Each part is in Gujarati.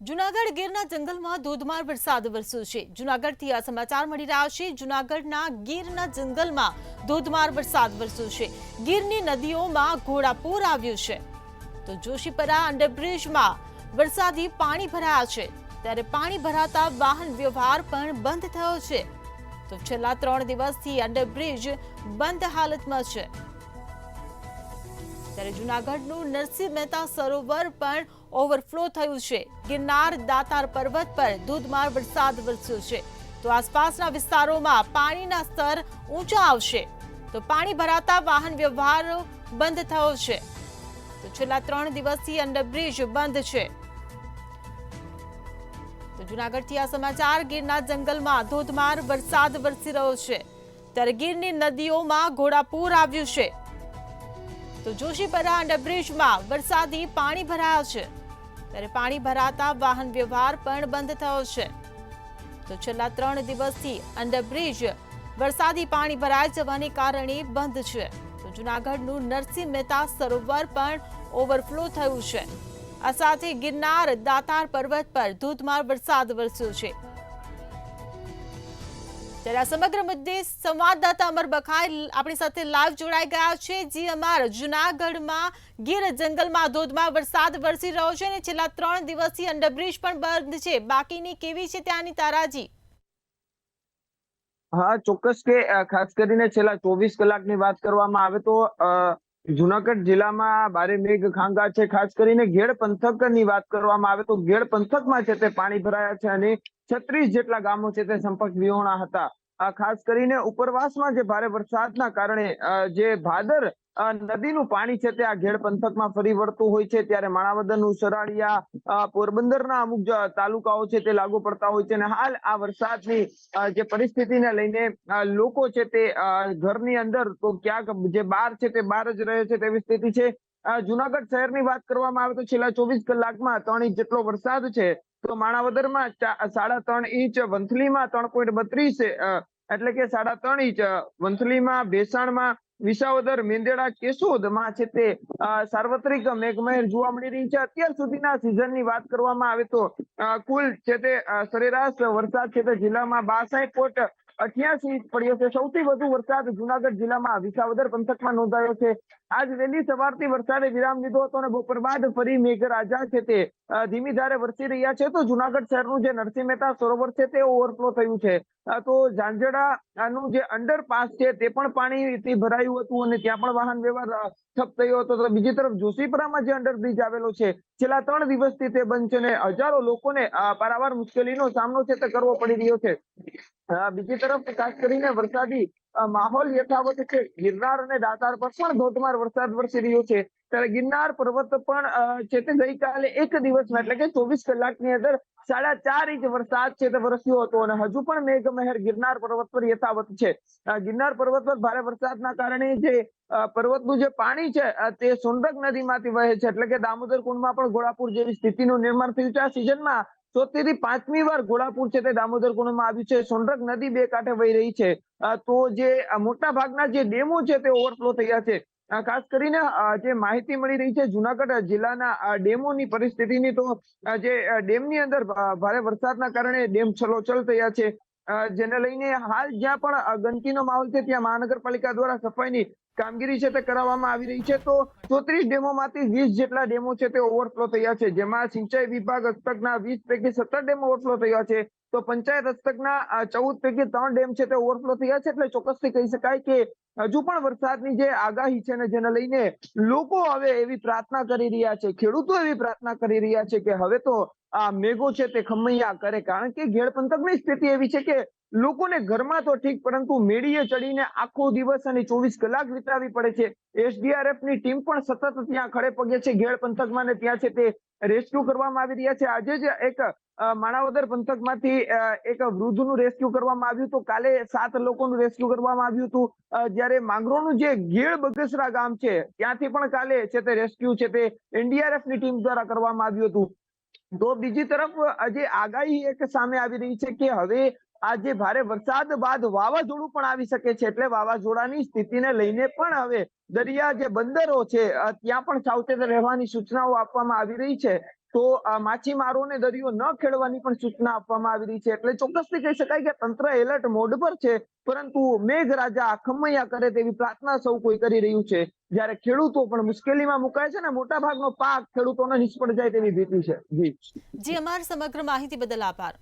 જૂનાગઢ ગીરના જંગલમાં ધોધમાર વરસાદ વરસ્યો છે। જૂનાગઢથી આ સમાચાર મળી રહ્યા છે। જૂનાગઢના ગીરના જંગલમાં ધોધમાર વરસાદ વરસ્યો છે। ગીરની નદીઓમાં ઘોડાપૂર આવ્યું છે તો જોશીપરા અંડરબ્રિજમાં વરસાદી પાણી ભરાયા છે। ત્યારે પાણી ભરાતા વાહન વ્યવહાર પણ બંધ થયો છે। તો છેલ્લા 3 દિવસથી અંડરબ્રિજ બંધ હાલતમાં છે। ત્યારે જૂનાગઢનું નરસિંહ મહેતા સરોવર પણ ઓવરફ્લો થયું છે। ગિરનાર દાતાર પર્વત પર ધોધમાર વરસાદ વરસ્યો છે તો આસપાસના વિસ્તારોમાં પાણીના સ્તર ઊંચા આવશે તો પાણી ભરાતા વાહન વ્યવહાર બંધ થયો છે। તો છેલ્લા 3 દિવસથી અંડરબ્રિજ બંધ છે। તો જૂનાગઢથી આ સમાચાર। ગીરના જંગલમાં ધોધમાર વરસાદ વરસી રહ્યો છે ત્યારે ગીરની નદીઓમાં ઘોડાપૂર આવ્યું છે તો જોશીપરા અંડરબ્રિજમાં વરસાદી પાણી ભરાયા છે ત્યારે પાણી ભરાતા વાહન વ્યવહાર પણ બંધ થયો છે। તો છેલ્લા 3 દિવસથી અંડરબ્રિજ વરસાદી પાણી ભરાઈ જવાને કારણે બંધ છે। તો જૂનાગઢનું નરસિંહ મહેતા સરોવર પણ ઓવરફ્લો થયું છે। આ સાથે ગિરનાર દાતાર પર્વત પર ધોધમાર વરસાદ વરસ્યો છે। ત્યારે આ સમગ્ર મુદ્દે સંવાદદાતા અમર બખાઈ આપણી સાથે લાઈવ જોડાઈ ગયા છે। જી અમર, જૂનાગઢમાં ગીર જંગલમાં ધોધમાર વરસાદ વરસી રહ્યો છે અને છેલ્લા 3 દિવસથી અંડરબ્રિજ પણ બંધ છે। બાકીની કેવી છે ત્યાંની તારાજી? હા, ચોક્કસ કે ખાસ કરીને છેલ્લા 24 કલાકની વાત કરવામાં આવે તો જુનાગઢ જિલ્લામાં ભારે મેઘ ખાંગા છે। ખાસ કરીને ઘેડ પંથકની વાત કરવામાં આવે તો ઘેડ પંથકમાં છે તે પાણી ભરાયા છે અને 36 જેટલા ગામો છે તે સંપર્ક વિહોણા હતા। ખાસ કરીને ઉપરવાસમાં જે ભારે વરસાદના કારણે જે ભાદર નદીનું પાણી છે તે આ ઘેડ પંથકમાં ફરી વળતું હોય છે। ત્યારે માણાવદરનું સરાડિયા, પોરબંદરના અમુક તાલુકાઓ છે તે લાગુ પડતા હોય છે અને હાલ આ વરસાદની જે પરિસ્થિતિને લઈને લોકો છે તે ઘરની અંદર તો ક્યાંક જે બહાર છે તે બહાર જ રહે છે તેવી સ્થિતિ છે। જુનાગઢ શહેરની વાત કરવામાં આવે તો છેલ્લા 24 કલાકમાં 3 ઇંચ જેટલો વરસાદ છે તો માણાવદરમાં 3.5 ઇંચ, વંથલીમાં 3.32 એટલે કે 3.5 ઇંચ, વંથલીમાં, ભેસાણમાં, વિસાવદર, મેંદરડા, કેશોદમાં છે તે સાર્વત્રિક મેઘમહેર જોવા મળી રહી છે। અત્યાર સુધીના સિઝનની વાત કરવામાં આવે તો કુલ છે તે સરેરાશ વરસાદ છે તે જિલ્લામાં 62.88 ઇંચ પડ્યો છે। સૌથી વધુ વરસાદ જુનાગઢ જિલ્લામાં વિસાવદર પંથકમાં નોંધાયો છે। આજ વહેલી સવારથી વરસાદે વિરામ લીધો હતો અને બપોર બાદ ફરી મેઘરાજા છે તે ધીમી ધારે વરસી રહ્યા છે। તો જુનાગઢ શહેરનું જે નરસિંહ મહેતા સરોવર છે તે ઓવરફ્લો થયું છે તો ઝાંઝડાનું જે અંડરપાસ છે તે પણ પાણીથી ભરાયું હતું અને ત્યાં પણ વાહન વ્યવહાર ઠપ થયો હતો। તો બીજી તરફ જોશીપરામાં જે અંડરબ્રિજ આવેલો છે છેલ્લા 3 દિવસથી તે બંધ છે અને હજારો લોકોને પારાવાર મુશ્કેલીનો સામનો છે તે કરવો પડી રહ્યો છે। બીજી તરફ ખાસ કરીને વરસાદી માહોલ યથાવત છે। ગિરનાર અને દાતાર પર પણ ધોધમાર વરસાદ વરસી રહ્યો છે ત્યારે ગિરનાર પર્વત પણ છે તે ગઈકાલે એક દિવસમાં એટલે કે 24 કલાકની અંદર 4.5 ઇંચ વરસાદ છે તે વરસ્યો હતો અને હજુ પણ મેઘમહેર ગિરનાર પર્વત પર યથાવત છે। ગિરનાર પર્વત પર ભારે વરસાદના કારણે જે પર્વતનું જે પાણી છે તે સોનરગ નદીમાંથી વહે છે એટલે કે દામોદર કુંડમાં પણ ઘોડાપૂર જેવી સ્થિતિનું નિર્માણ થયું છે। આ સિઝનમાં 74 થી 5મી વાર ઘોડાપૂર છે તે દામોદર કુંડમાં આવ્યું છે। સોનરગ નદી બે કાંઠે વહી રહી છે તો જે મોટા ભાગના જે ડેમો છે તે ઓવરફ્લો થયા છે। ખાસ કરીને જે માહિતી મળી રહી છે જુનાગઢ જિલ્લાના ડેમોની પરિસ્થિતિની તો જે ડેમની અંદર ભારે વરસાદના કારણે ડેમ છલોછલ થયા છે જેને લઈને હાલ જ્યાં પણ ગંદકીનો માહોલ છે ત્યાં મહાનગરપાલિકા દ્વારા સફાઈની કામગીરી છે તે કરાવવામાં આવી રહી છે। તો 34 ડેમોમાંથી 20 જેટલા ડેમો છે તે ઓવરફ્લો થયા છે જેમાં સિંચાઈ વિભાગ હસ્તકના 20 પૈકી 17 ડેમો ઓવરફ્લો થયા છે તો પંચાયત હસ્તકના 14 પૈકી 3 ડેમ છે તે ઓવરફ્લો થયા છે। એટલે ચોક્કસથી કહી શકાય કે હજુ પણ વરસાદની જે આગાહી છે ને જેને લઈને લોકો હવે એવી પ્રાર્થના કરી રહ્યા છે, ખેડૂતો એવી પ્રાર્થના કરી રહ્યા છે કે હવે તો આ મેઘો છે તે ખમૈયા કરે। કારણ કે ઘેડ પંથકની સ્થિતિ એવી છે કે લોકોને ઘરમાં તો ઠીક પરંતુ મેડીએ ચડીને આખો દિવસ અને 24 કલાક વિતાવવી પડે છે। એસડીઆરએફની ટીમ પણ સતત ત્યાં ખડે પગે છે ઘેડ પંથકમાં ને ત્યાં છે તે રેસ્ક્યુ કરવામાં આવી રહ્યા છે। આજે જ એક માણાવદર પંથકમાંથી એક વૃદ્ધનું રેસ્ક્યુ કરવામાં આવ્યું તો કાલે 7 લોકોનું રેસ્ક્યુ કરવામાં આવ્યું હતું। જ્યારે માંગરોળનું જે ગેળ બગસરા ગામ છે ત્યાંથી પણ કાલે છે તે રેસ્ક્યુ છે તે એનડીઆરએફની ટીમ દ્વારા કરવામાં આવ્યું હતું। તો બીજી તરફ આજે આગાહી એક સામે આવી રહી છે કે હવે આજે ભારે વરસાદ બાદ વાવાઝોડું પણ આવી શકે છે એટલે વાવાઝોડાની સ્થિતિને લઈને પણ હવે દરિયા જે બંદરો છે ત્યાં પણ સાવચેત રહેવાની સૂચનાઓ આપવામાં આવી રહી છે। તો માછીમારોને દરિયો ન ખેડવાની પણ સૂચના આપવામાં આવી રહી છે. એટલે ચોક્કસથી કહી શકાય કે તંત્ર એલર્ટ મોડ પર છે, પરંતુ મેઘરાજા ખમૈયા કરે તેવી પ્રાર્થના સૌ કોઈ કરી રહ્યું છે. જ્યારે ખેડૂતો પણ મુશ્કેલીમાં મુકાય છે ને મોટા ભાગનો પાક ખેડૂતોને નિષ્ફળ જાય તેવી ભીતિ છે. જી, અમારી સમગ્ર માહિતી બદલ આભાર.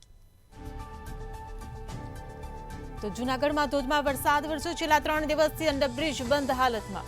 તો જૂનાગઢમાં ધોધમાર વરસાદ વરસ્યો. છેલ્લા 3 દિવસથી અંડરબ્રિજ બંધ હાલતમાં.